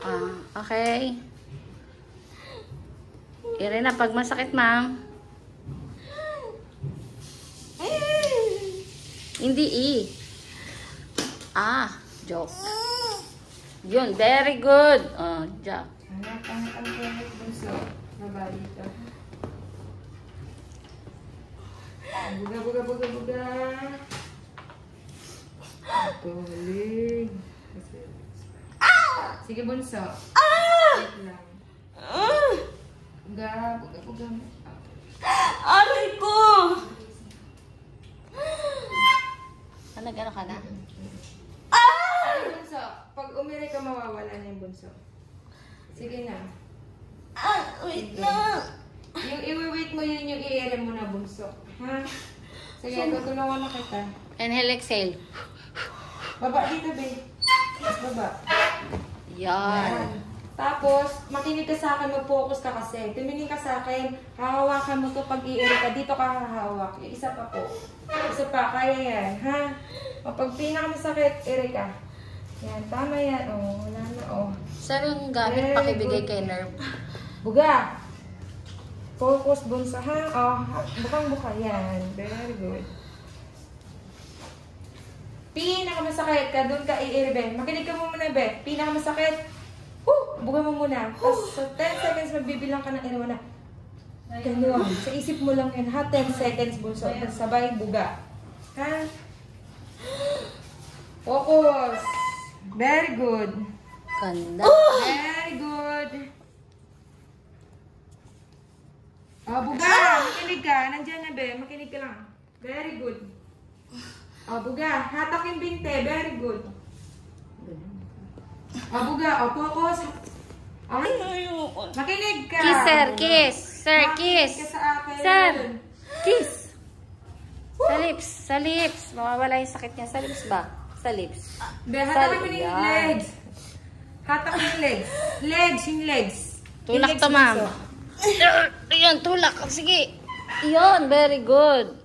Okay. Irene, pag masakit, ma'am. Hindi joke. Yun, very good. Joke. Anak, ang kulit bunso. Baba dito. Buga, buga, buga, buga. Tulig. Sige, bunso. Wait lang. Buga, buga, buga. Aray ko! Ano ka na? Sige, bunso. Pag umiri ka, mawawala na yung bunso. Sige na. Wait lang. Yung i-wait mo, yun yung i-ere mo na bunso. Ha? Sige, tutulungan na kita. Inhale, exhale. Baba dito, babe. Mas baba. Yan. Tapos, makinig ka sa akin, mag-focus ka kasi. Tumingin ka sa akin, hahawakan mo to pag i-ere ka. Dito ka hahawak. Yung isa pa po. Isa pa, kaya yan. Ha? O, pag pinakamasakit, ere ka. Yan, tama yan. O, wala na, o. Sir, yung gamit pakibigay kay nerve. Buga! Focus, bunso, ha? O, bukang-buka. Yan. Very good. Pinakamasakit ka, doon ka i-ere, be. Makinig ka mo muna, be. Pinakamasakit. Buga mo muna. Tapos sa 10 seconds, magbibilang ka ng ere mo na. Ganyan. Sa isip mo lang yun, ha? 10 seconds, bunso. Tapos sabay, buga. Ha? Focus. Very good. Ganda. Very good. Buga. Makinig ka. Nandiyan na, be. Makinig ka lang. Very good. Buga. Hatak yung binte. Very good. Buga. Focus. Makinig ka. Kiss, sir. Kiss. Sir, kiss. Makinig ka sa akin. Sir, kiss. Sa lips. Sa lips. Mawawala yung sakit niya. Sa lips ba? Sa lips. Be, hatakin mo yung legs. Hatak yung legs. Legs, yung legs. Tulak to, ma'am. Ayan, tulak. Sige. Yun, very good.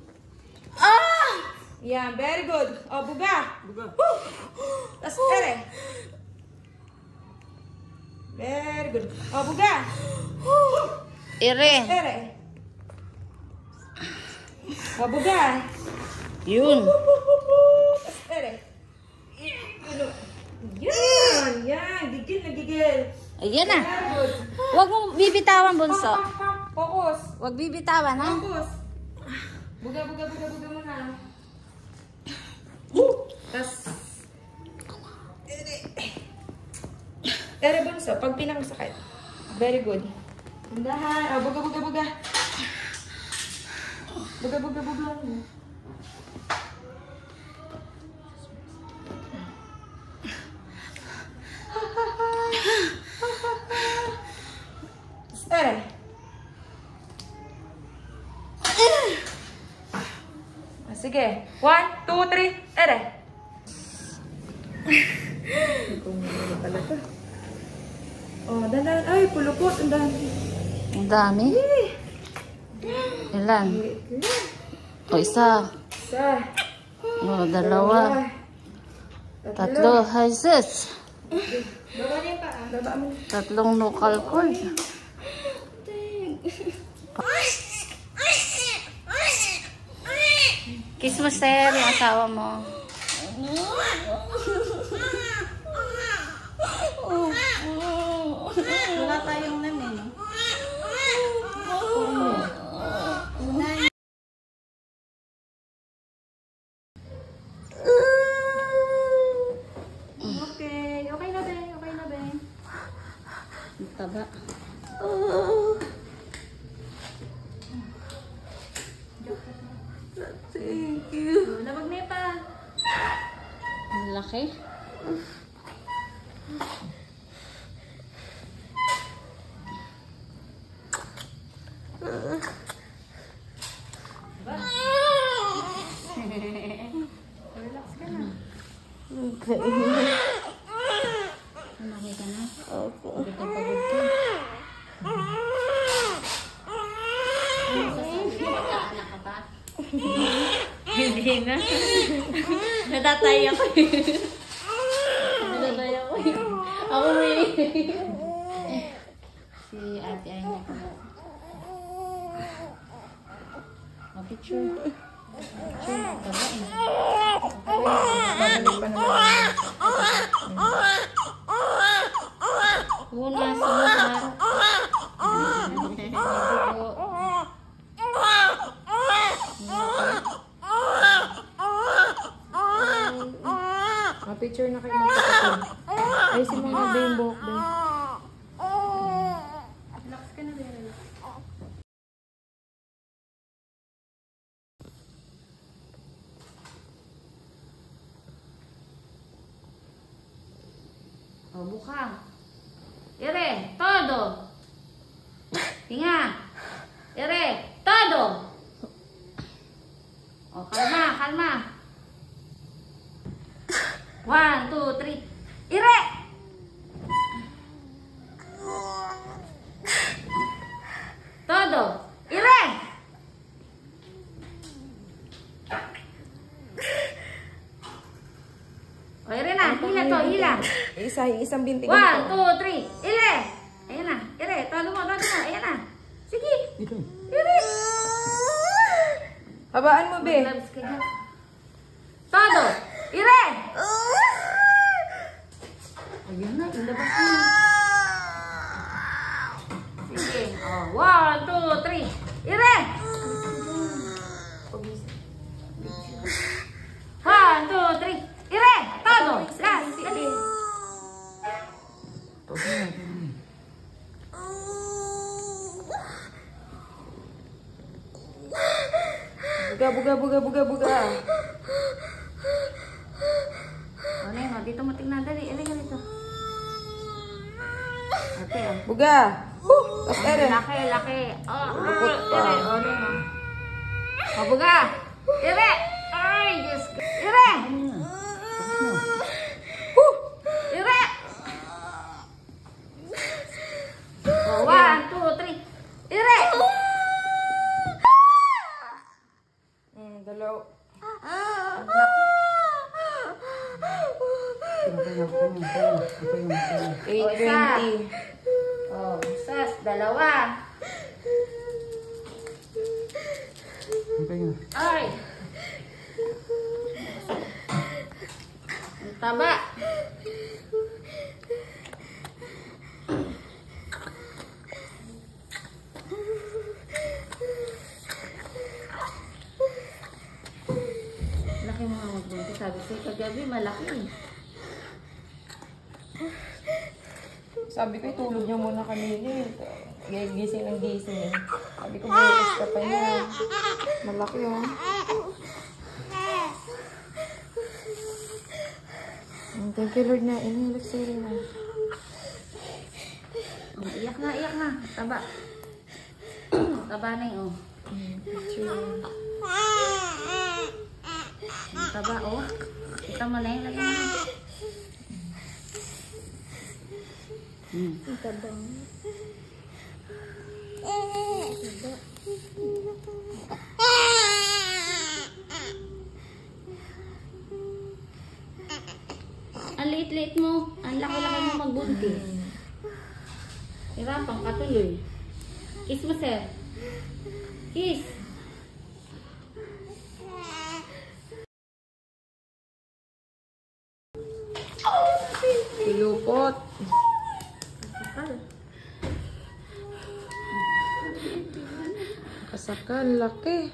Yan, very good. Buga. Buga. Tapos, ere. Very good. Buga. Ere. Ere. Buga. Yun. Tapos, ere. Yan. Yan. Gigil na gigil. Ayan na. Very good. Huwag mong bibitawan, bunso. Focus. Huwag bibitawan, ha? Focus. Buga, buga, buga, buga muna. Tapos, ere bunso, pag pinakasakit. Very good. Tindahan. Buga, buga, buga. Buga, buga, buga. Ere. Sige. 1, 2, 3. Ere. Kung ano pala to. Dandan. Ay, pulupot. Ang dami. Ang dami. Ilan? Isa. Isa. Dalawa. Tatlo. Hi, sis. Baba niya pa. Baba mo. Tatlong local cord. Kiss mo, sir, yung asawa mo. Wala tayong namin. Okay. Okay na, Ben. Okay na, Ben. Taba. Thank you. Labag na pa. Ang laki. Relax ka na. Okay. Malaki ka na? Opo. Pagod ka. Magkaanak ka ba? Hindi na. Natatay ako. Natatay ako. Ako may... Si ate ay na po. Picture. Picture. Taba eh. Babalik pa naman. Una, sumuna. Picture na kayo magkakapin. Ay, si mga ba yung buhok ba? Relax ka na, relax. O, bukang. Ire, todo. Tinga. Ire, todo. O, kalma, kalma. 1, 2, 3. Ire! Todo. Ire! O, ire na. Hila to, hila. Isang binti. 1, 2, 3. Ire! Ayan na. Ire, todo mo, todo mo. Ayan na. Sige. Ire! Habaan mo, be. Gloves ka dyan. Todo. Ire! Ayan na, ilabas mo. Sige. O, 1, 2, 3. Ire! 1, 2, 3. Ire! Todo. Last. Dali. Buga. O, Neng, dito mo tingnan. Dali, ilagay dito. Ate, o. Buga. Tapos ere. Laki, laki. Oh, Lupot pa. Ire, o, Neng, o. O, buga. Ire! Ay, Diyos ko. Ire! Ire! O, 1, 2, 3. Ire! Dalaw. O, isa. O, sas, dalawa. Ay! Ang taba. Laki mga magbunti. Sabi sa'yo kagabi, malaki. Sabi ko, tulog niya muna kanina. Gising ng gising. Sabi ko, bukas ka pa niya. Malaki oh. Thank you Lord na. Inilip sa'yo na. Iyak na. Taba. Taba na yun, oh. Ang taba, oh. Kita mo na yun. Lagyan mo na. Ang taba. Ang liit-liit mo. Ang laki-laki mo magbuntis. Hirapang katuloy. Kiss mo, sir. Kiss. Silupot. Kasakal, laki.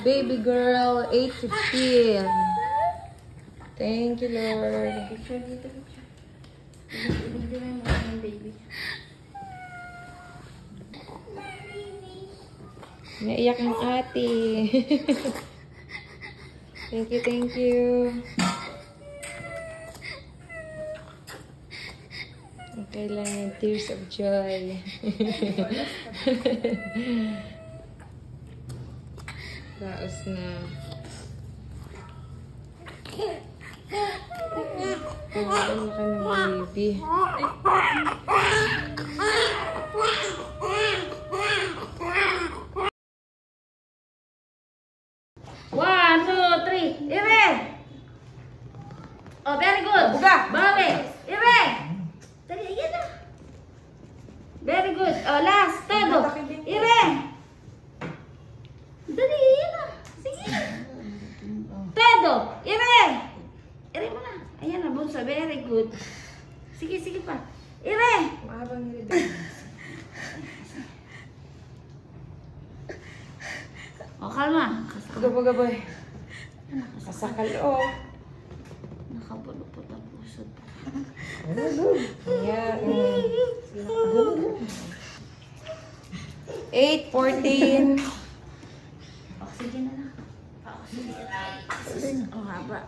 Baby girl, 8-15. Thank you, Lord. Picture dito, picture. Ibigay mo yung baby. Naiyak ang ate. Thank you. Okay lang yung tears of joy. Laos na. Kumain ka ng baby. One, two, three. Ire! Oh, very good. Buga. Bawi. Ire! Todo. Ire! Ire mo na. Ayan na, bunso. Very good. Sige, sige pa. Ire! Mahabang nilibig. O, kalma. Gaboy. Kasakal, oh. Nakabulupot ang puso. Ayan. 8:14. Oxygen na lang. Oxygen. Ang haba.